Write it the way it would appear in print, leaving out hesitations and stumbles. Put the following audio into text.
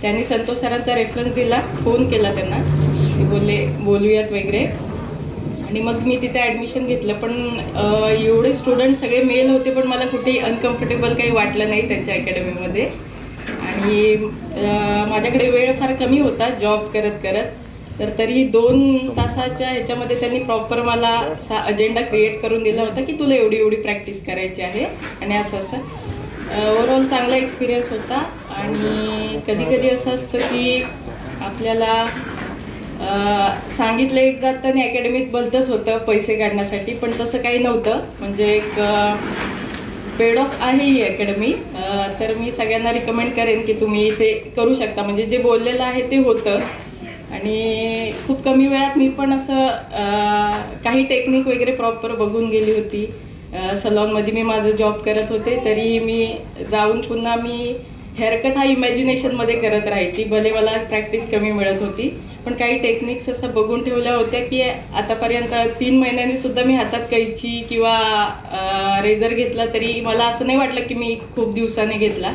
त्यांनी संतोष सरांचा रेफरन्स दिला, फोन केला त्यांना, ते बोलले बोलूयात वगैरे, आणि मग मी तिथे ॲडमिशन घेतलं. पण एवढे स्टुडंट सगळे मेल होते, पण मला कुठेही अनकम्फर्टेबल काही वाटलं नाही त्यांच्या अकॅडमीमध्ये. आणि माझ्याकडे वेळ फार कमी होता जॉब करत करत, तर तरी 2 तासाच्या ह्याच्यामध्ये त्यांनी प्रॉपर मला अजेंडा क्रिएट करून दिला होता की तुला एवढी एवढी प्रॅक्टिस करायची आहे, आणि असं असं ओव्हरऑल चांगला एक्सपिरियन्स होता. आणि कधी कधी असं असतं की आपल्याला सांगितलं एक जातं आणि अकॅडमीत भलतंच होतं पैसे काढण्यासाठी, पण तसं काही नव्हतं. म्हणजे एक पेड ऑफ आहे ही अकॅडमी. तर मी सगळ्यांना रिकमेंड करेन की तुम्ही इथे करू शकता. म्हणजे जे बोललेलं आहे ते होतं, आणि खूप कमी वेळात मी पण असं काही टेक्निक वगैरे प्रॉपर बघून गेली होती. सलॉनमध्ये मी माझं जॉब करत होते, तरी मी जाऊन पुन्हा मी हेअरकट हा इमॅजिनेशनमध्ये करत राहायची. भले मला प्रॅक्टिस कमी मिळत होती, पण काही टेक्निक्स असं बघून ठेवल्या होत्या की आतापर्यंत 3 महिन्यांनी सुद्धा मी हातात कैची किंवा रेझर घेतला तरी मला असं नाही वाटलं की मी खूप दिवसाने घेतला.